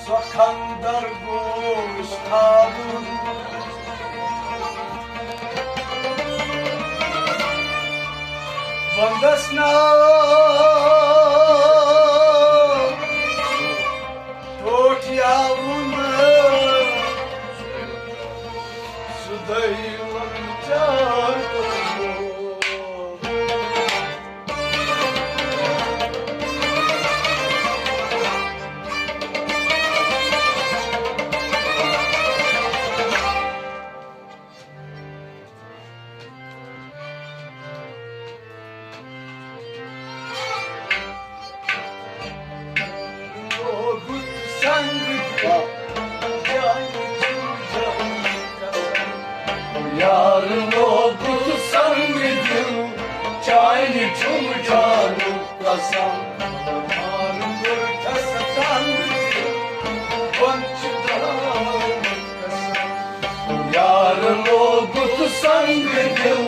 Sakandar Gustavun Vandasna Totyavun Sudaivan Charko Yarın o kutu sangidim, çayını çum canım kasam. Yarın bir kasa tangidim, konçudan kasam. Yarın o kutu sangidim,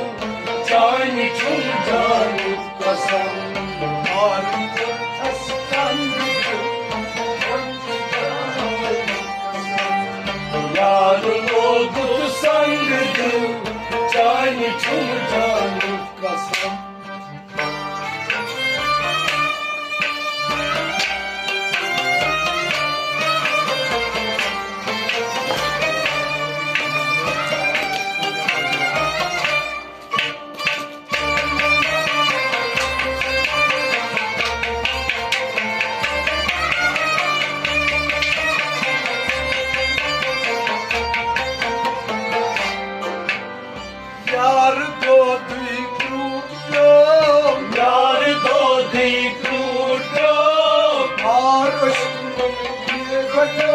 çayını çum canım kasam. Yarın bir kasa tangidim, konçudan kasam. Yarın o kutu sangidim, çayını çum canım kasam. Yar dodi krudyo, yar dodi krudyo, aşkım ne bado,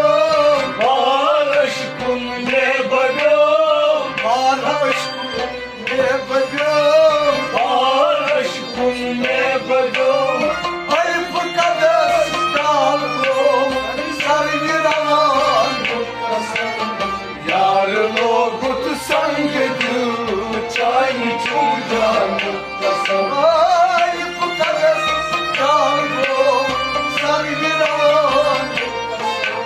aşkım ne bado, aşkım ne bado, aşkım ne bado. Ay bu kadar dalgom, sarıraman bu kasam. Yarın o kutu sangidim, çayını çum canım kasam. Ay bu kadar dalgom, sarıraman bu kasam.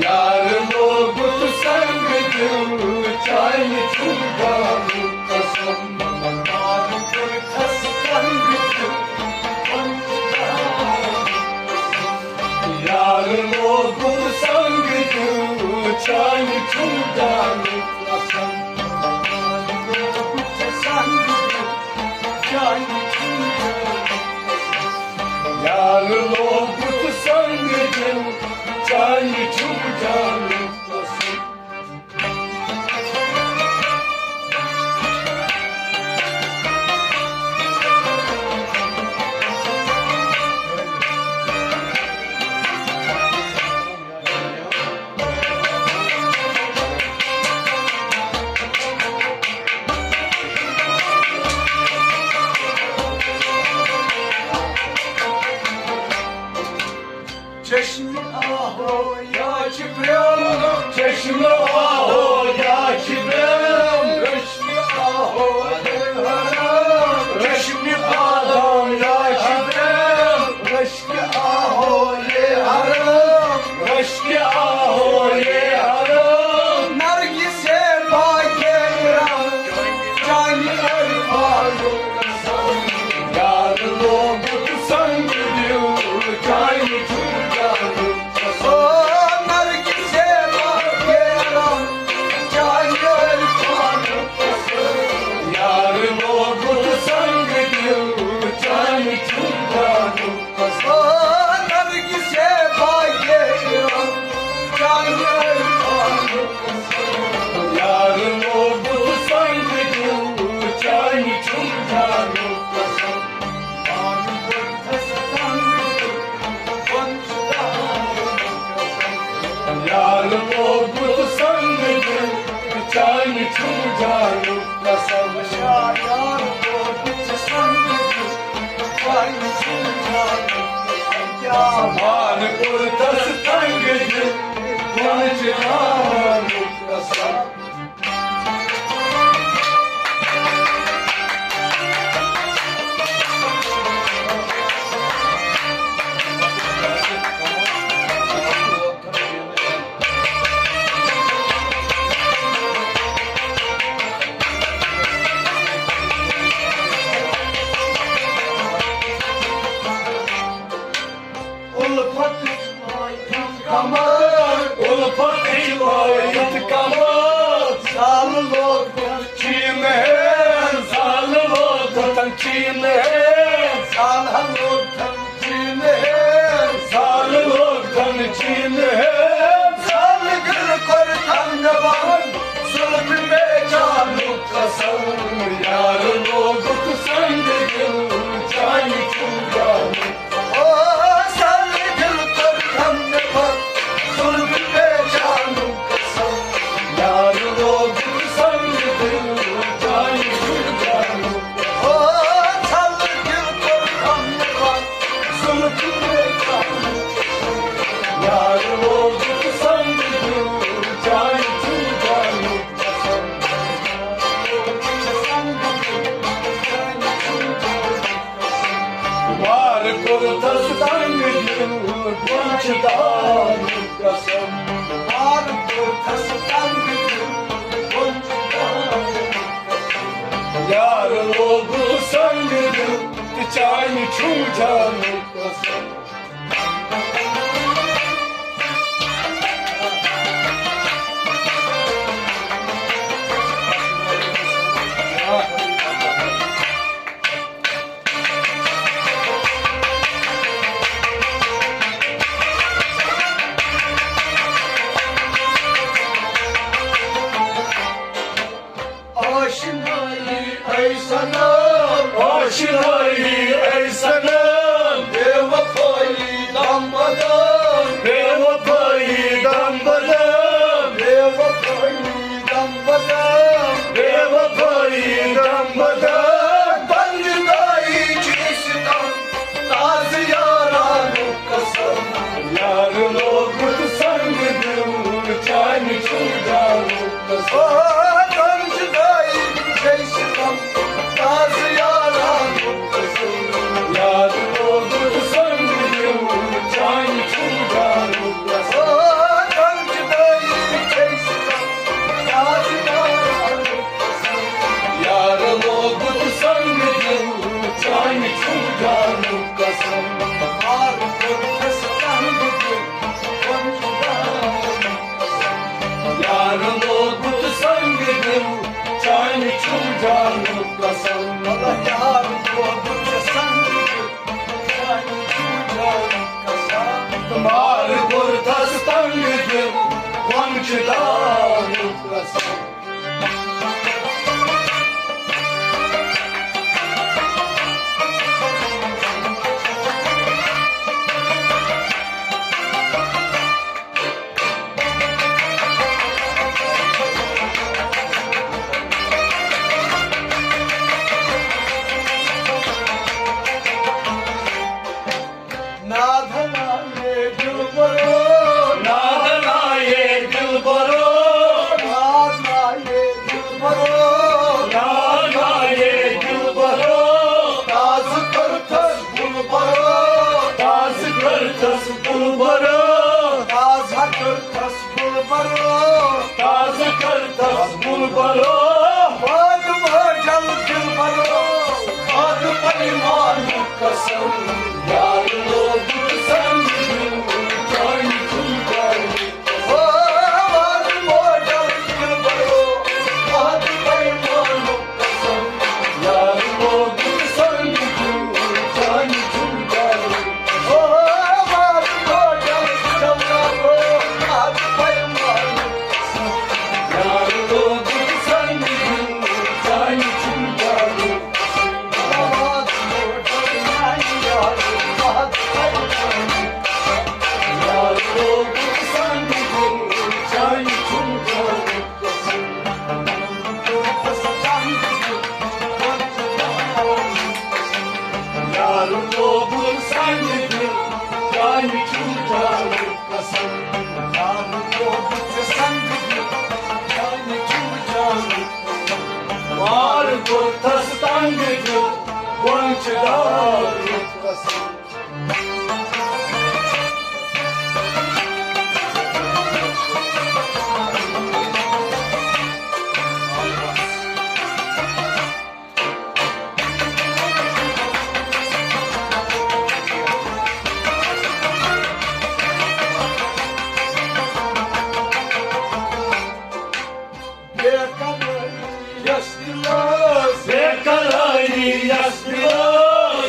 Yarın o kutu sangidim, çayını çum canım kasam. Yarın bir kasa sangidim, yarın o kutu sangidim, çayını çum canım kasam. Yarın o kutu sangidim, çayını çum canım kasam. Çeşme aho ya çiprem, çeşme aho ya çiprem, reşmi aho ya haram, reşmi adam ya çiprem, reşmi aho ya haram, reşmi aho ya haram. Nergise bakeram, cani erfaru kasam. Yarın o kutu sangidim, cani çum. Yarın o kutu sangidim, çayını çum canım kasam. Nergise bakeram, cani erfaru kasam. Yarın o kutu sangidim, çayını çum canım kasam. Yarın bir kasa sangidim, konçudan kasam. Yarın o kutu sangidim, çayını çum canım kasam. Yarın o kutu sangidim, çayını çum canım kasam. Zamanı kurtası tangidim, konçudan kasam. चीन है साल लोथन चीन है साल लोथन चीन है साल गिर कर धन्यवाद सुल्फ में चालू कसम यार लोग संग दिल चाय छुड़ाने ओ साल गिर कर धन्यवाद सुल्फ में चालू कसम यार लोग संग दिल चाय छुड़ाने ओ साल गिर कर धन्यवाद सुल्फ में चालू यार लोग संग दिल चाय छुड़ाने मार कर दस्तंग दिल पंचदान कसम मार को खसतंग यार लोग संग दिल चाय छू जाने कसम आशनाई ऐसा नाम आशनाई ऐसा नाम बेवफाई दमबदम बेवफाई दम बदम बेवफाई दमबदम बेवफाई दम बदम बंदगाई जिसदम ताज यारानो कसम यार लोग संग दिल चाय छू जाने ओ कसम बंदगाई जिसदम ताज यारानो कसम यार लोग संग दिल चाय छू जाने ओ कसम बंदगाई जिसदम ताज यारानो कसम यार लोग संग दिल चाय छू जाने कसम मार को खसतंग बंदगाई यार लोग संग दिल चाय छू जाने कसम यार को कुछ संग जानी छूटाई कसम मार गुर दस्तंग दिल पंचदान कसम नाधना ये दिल बरो नादना ये दिल बरो नाधना ये दिल बरो नादना ये दिल बरो ताज कर थस बुल बरो ताज कर तस बुल बरो ताज कर थस बुल बरो ताज कर तस बुल बरो बाग भजल दिल बरो बाग परिमान कसम यार लोग संग दिल चाय छू जाने ओ बाग भजल दिल बरो बाग परिमान कसम यार लोग संग दिल चाय छू जाने ओ बाग भजल दिल बरो बाग परिमान यार लोग संग दिल चाय छू जाने बाग भजल नहीं यार बाग परिमान यार लोग संग दिल चाय छू जाने यार लोग संग दिल चाय छू जाने कसम मार को दस्तंग दिल पंचदान कसम Yaşlılar Zekalayı yaşlılar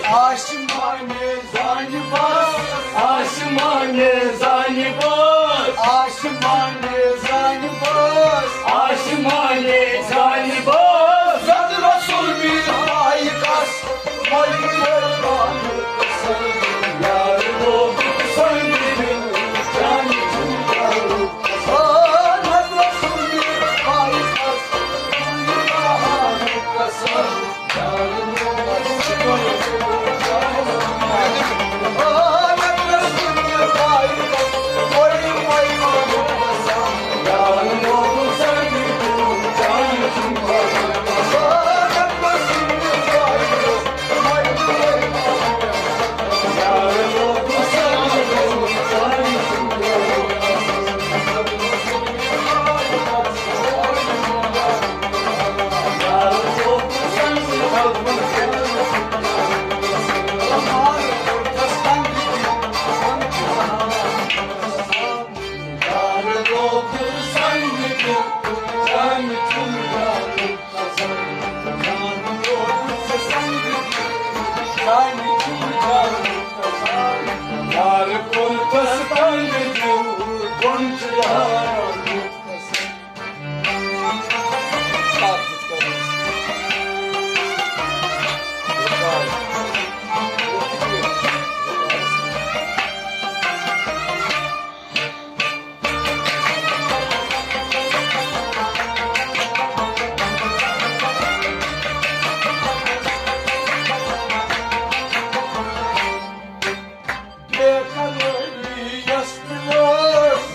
आसमाने zanibas, आसमाने zanibas, आसमाने zanibas. आसमाने zanibas. Zat Resul bir haykas, Mevla'nın kısım. Yarın oldu söndürdüm canı tüylerim. Zat Resul bir haykas, Mevla'nın kısım. Yarın oldu söndürdüm canı tüylerim. Zat Resul bir haykas, Mevla'nın kısım. Yarın oldu söndürdüm canı tüylerim. Zat Resul bir haykas, Mevla'nın Yarın oldu söndürdüm canı tüylerim. Yarın oldu söndürdüm Yarın oldu söndürdüm canı tüylerim. Yarı kurtası kandırdım Goncalar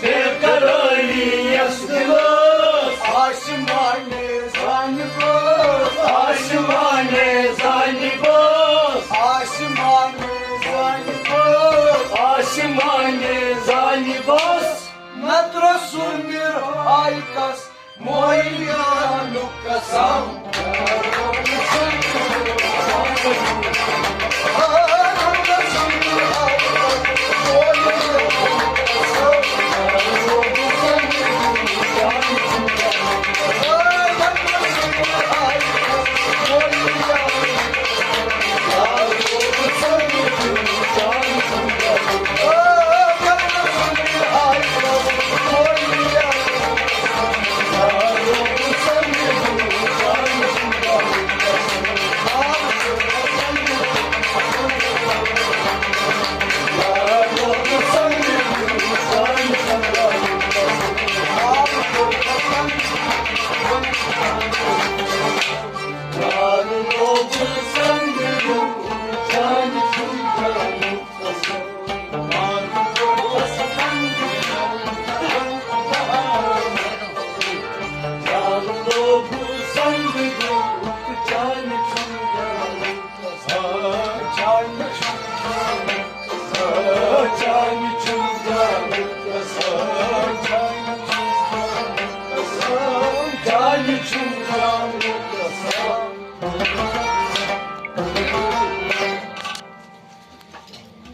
Bekaroli yastılos Aşmane zanibos, Aşmane zanibos aşmane zanibos. Aşmane zanibos Natrasun bir haykas, moya lukasam. Natrasun bir haykas, moya lukasam. Yarın oldu söndürdüm canı tüylerim. Yarın oldu söndürdüm canı tüylerim. Çay